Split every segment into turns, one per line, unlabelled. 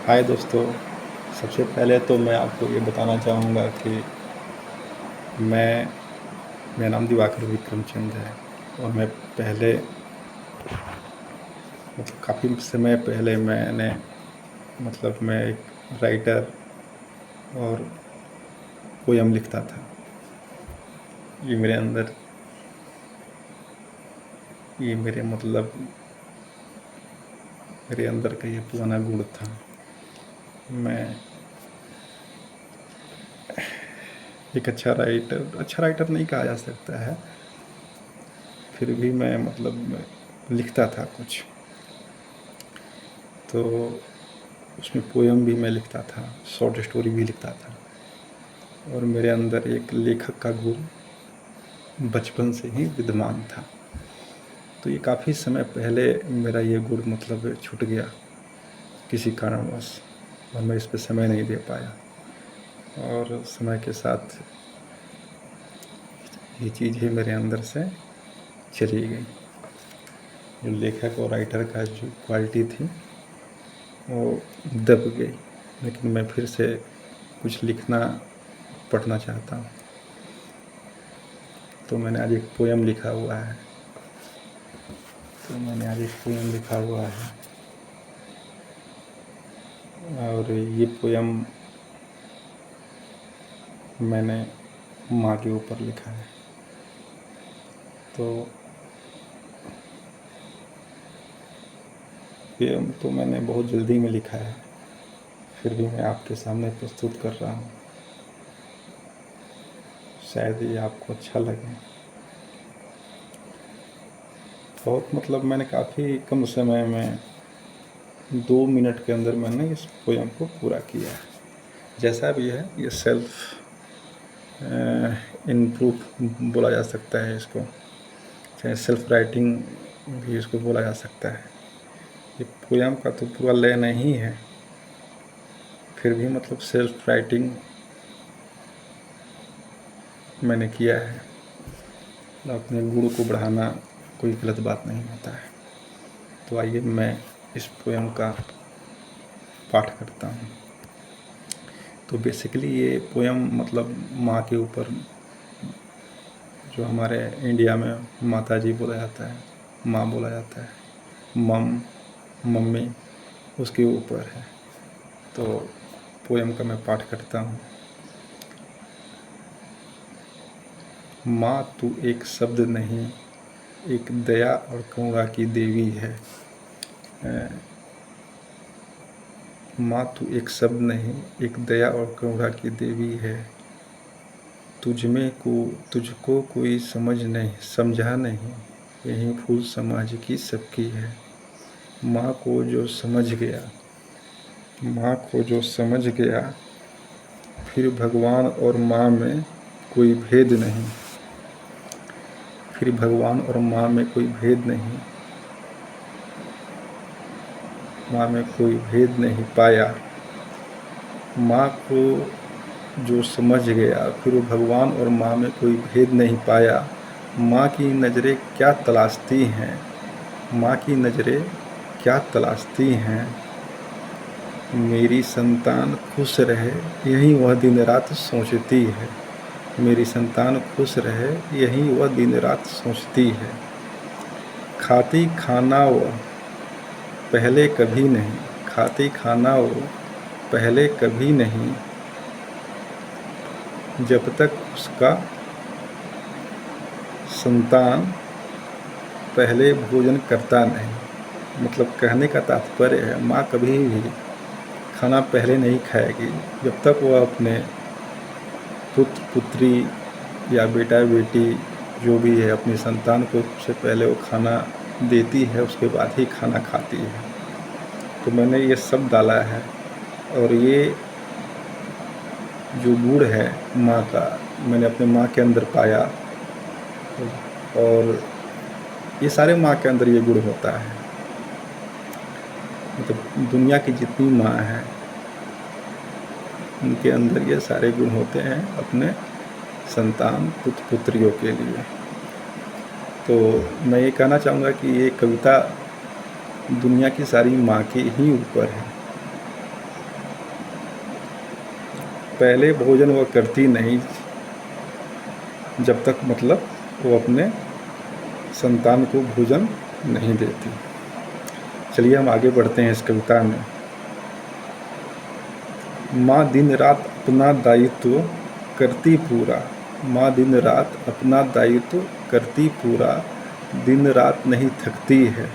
हाय दोस्तों। सबसे पहले तो मैं आपको ये बताना चाहूँगा कि मैं मेरा नाम दिवाकर विक्रमचंद है और मैं पहले काफ़ी समय पहले मैं एक राइटर और पोयम लिखता था। ये मेरे अंदर ये मेरे अंदर का ये पुराना गुण था। मैं एक अच्छा राइटर नहीं कहा जा सकता है, फिर भी मैं लिखता था कुछ। तो उसमें पोयम भी मैं लिखता था, शॉर्ट स्टोरी भी लिखता था और मेरे अंदर एक लेखक का गुण बचपन से ही विद्यमान था। तो ये काफ़ी समय पहले मेरा ये गुण छूट गया किसी कारणवश और मैं इस पे समय नहीं दे पाया और समय के साथ ये चीज़ें मेरे अंदर से चली गई। जो लेखक और राइटर का जो क्वालिटी थी वो दब गई, लेकिन मैं फिर से कुछ लिखना पढ़ना चाहता हूँ। तो मैंने आज एक पोयम लिखा हुआ है और ये पोयम मैंने माँ के ऊपर लिखा है। तो पोयम तो मैंने बहुत जल्दी में लिखा है, फिर भी मैं आपके सामने प्रस्तुत कर रहा हूँ। शायद ये आपको अच्छा लगे। मैंने काफ़ी कम समय में 2 मिनट के अंदर मैंने इस पोयम को पूरा किया है। जैसा भी है, ये सेल्फ इम्प्रूव बोला जा सकता है इसको, चाहे सेल्फ राइटिंग भी इसको बोला जा सकता है। ये पोयम का तो पूरा लय नहीं है, फिर भी सेल्फ राइटिंग मैंने किया है। अपने गुण को बढ़ाना कोई गलत बात नहीं होता है। तो आइए मैं इस पोयम का पाठ करता हूँ। तो बेसिकली ये पोयम माँ के ऊपर, जो हमारे इंडिया में माता जी बोला जाता है, माँ बोला जाता है, मम्मी, उसके ऊपर है। तो पोयम का मैं पाठ करता हूँ। माँ तू एक शब्द नहीं, एक दया और करुणा की देवी है। माँ तू एक शब्द नहीं, एक दया और करुणा की देवी है। तुझको कोई समझा नहीं, यही भूल समाज की सबकी है। माँ को जो समझ गया, फिर भगवान और माँ में कोई भेद नहीं। माँ में कोई भेद नहीं पाया। माँ को जो समझ गया, फिर भगवान और माँ में कोई भेद नहीं पाया। माँ की नज़रें क्या तलाशती हैं, मेरी संतान खुश रहे, यही वह दिन रात सोचती है। मेरी संतान खुश रहे, यही वह दिन रात सोचती है। खाती खाना वो पहले कभी नहीं, जब तक उसका संतान पहले भोजन करता नहीं। कहने का तात्पर्य है, माँ कभी भी खाना पहले नहीं खाएगी जब तक वह अपने पुत्र पुत्री या बेटा बेटी जो भी है, अपनी संतान को सबसे पहले वो खाना देती है, उसके बाद ही खाना खाती है। तो मैंने ये सब डाला है और ये जो गुण है माँ का, मैंने अपने माँ के अंदर पाया और ये सारे माँ के अंदर ये गुण होता है। दुनिया की जितनी माँ हैं उनके अंदर ये सारे गुण होते हैं अपने संतान पुत्र पुत्रियों के लिए। तो मैं ये कहना चाहूँगा कि ये कविता दुनिया की सारी माँ के ही ऊपर है। पहले भोजन वह करती नहीं जब तक मतलब वो अपने संतान को भोजन नहीं देती। चलिए हम आगे बढ़ते हैं इस कविता में। माँ दिन रात अपना दायित्व करती पूरा, माँ दिन रात अपना दायित्व करती पूरा, दिन रात नहीं थकती है।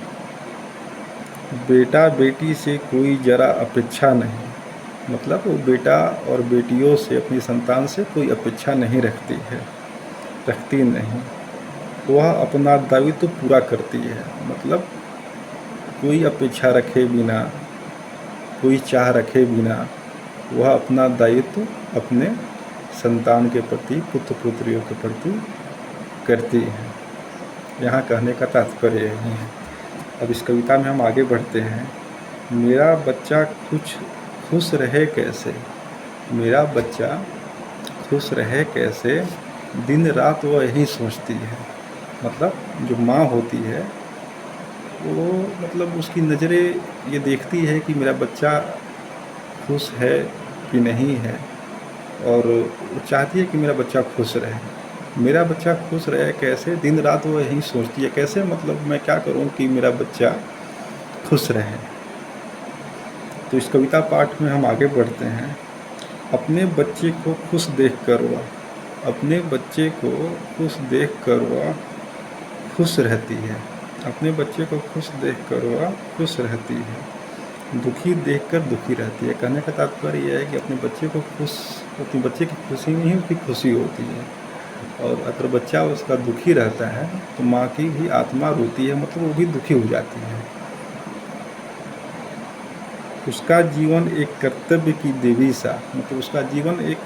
बेटा बेटी से कोई ज़रा अपेक्षा नहीं, मतलब वो बेटा और बेटियों से, अपनी संतान से कोई अपेक्षा नहीं रखती नहीं। वह अपना दायित्व पूरा करती है, मतलब कोई अपेक्षा रखे बिना, कोई चाह रखे बिना वह अपना दायित्व अपने संतान के प्रति, पुत्र पुत्रियों के प्रति करती है। यहाँ कहने का तात्पर्य यही है। अब इस कविता में हम आगे बढ़ते हैं। मेरा बच्चा खुश रहे कैसे, मेरा बच्चा खुश रहे कैसे, दिन रात वह यही सोचती है। मतलब जो माँ होती है वो मतलब उसकी नज़रें ये देखती है कि मेरा बच्चा खुश है कि नहीं है, और वो चाहती है कि मेरा बच्चा खुश रहे। मेरा बच्चा खुश रहे कैसे, दिन रात वो यही सोचती है, कैसे मतलब मैं क्या करूं कि मेरा बच्चा खुश रहे। तो इस कविता पाठ में हम आगे बढ़ते हैं। अपने बच्चे को खुश देख कर वह, अपने बच्चे को खुश देख कर वह खुश रहती है, अपने बच्चे को खुश देख कर वह खुश रहती है, दुखी देखकर दुखी रहती है। कहने का तात्पर्य यह है कि अपने बच्चे को अपने बच्चे की खुशी में ही उसकी खुशी होती है, और अगर बच्चा उसका दुखी रहता है तो माँ की भी आत्मा रोती है, मतलब वो भी दुखी हो जाती है। उसका जीवन एक कर्तव्य की देवी सा, मतलब उसका जीवन एक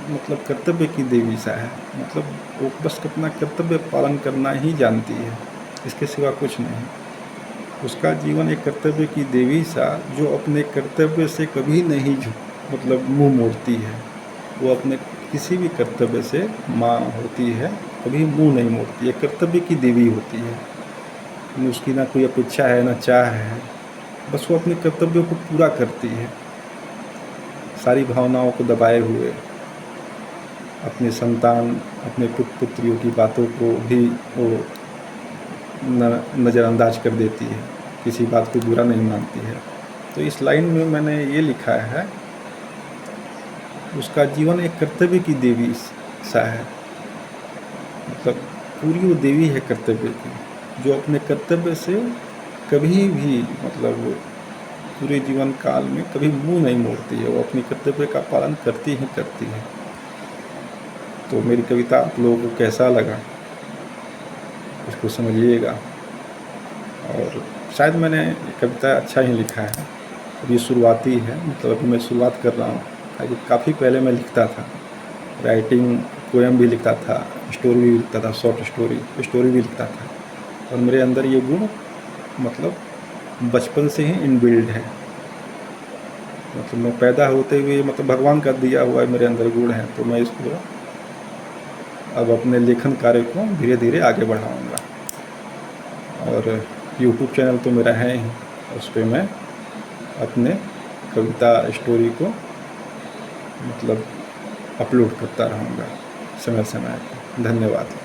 मतलब कर्तव्य की देवी सा है, मतलब वो बस अपना कर्तव्य पालन करना ही जानती है, इसके सिवा कुछ नहीं। उसका जीवन एक कर्तव्य की देवी सा, जो अपने कर्तव्य से कभी नहीं मतलब मुंह मोड़ती है। वो अपने किसी भी कर्तव्य से, माँ होती है, कभी मुंह नहीं मोड़ती है, कर्तव्य की देवी होती है। उसकी ना कोई अपेक्षा है ना चाह है, बस वो अपने कर्तव्यों को पूरा करती है, सारी भावनाओं को दबाए हुए। अपने संतान, अपने पुत्र पुत्रियों की बातों को भी वो नज़रअंदाज कर देती है, किसी बात को बुरा नहीं मानती है। तो इस लाइन में मैंने ये लिखा है, उसका जीवन एक कर्तव्य की देवी सा है, मतलब पूरी वो देवी है कर्तव्य की, जो अपने कर्तव्य से कभी भी मतलब पूरे जीवन काल में कभी मुंह नहीं मोड़ती है, वो अपनी कर्तव्य का पालन करती ही करती है। तो मेरी कविता आप लोगों को कैसा लगा इसको समझिएगा, और शायद मैंने कविता अच्छा ही लिखा है। अभी शुरुआती है, मतलब अभी मैं शुरुआत कर रहा हूँ। काफ़ी पहले मैं लिखता था, राइटिंग पोएम भी लिखता था, स्टोरी भी लिखता था, शॉर्ट स्टोरी भी लिखता था, और मेरे अंदर ये गुण मतलब बचपन से ही इनबिल्ड है। मतलब मैं पैदा होते हुए मतलब भगवान का दिया हुआ मेरे अंदर गुण है, तो मैं इसको अब अपने लेखन कार्य को धीरे धीरे आगे बढ़ाऊँगा। और यूट्यूब चैनल तो मेरा है ही, उस पर मैं अपने कविता स्टोरी को मतलब अपलोड करता रहूँगा समय समय पर। धन्यवाद।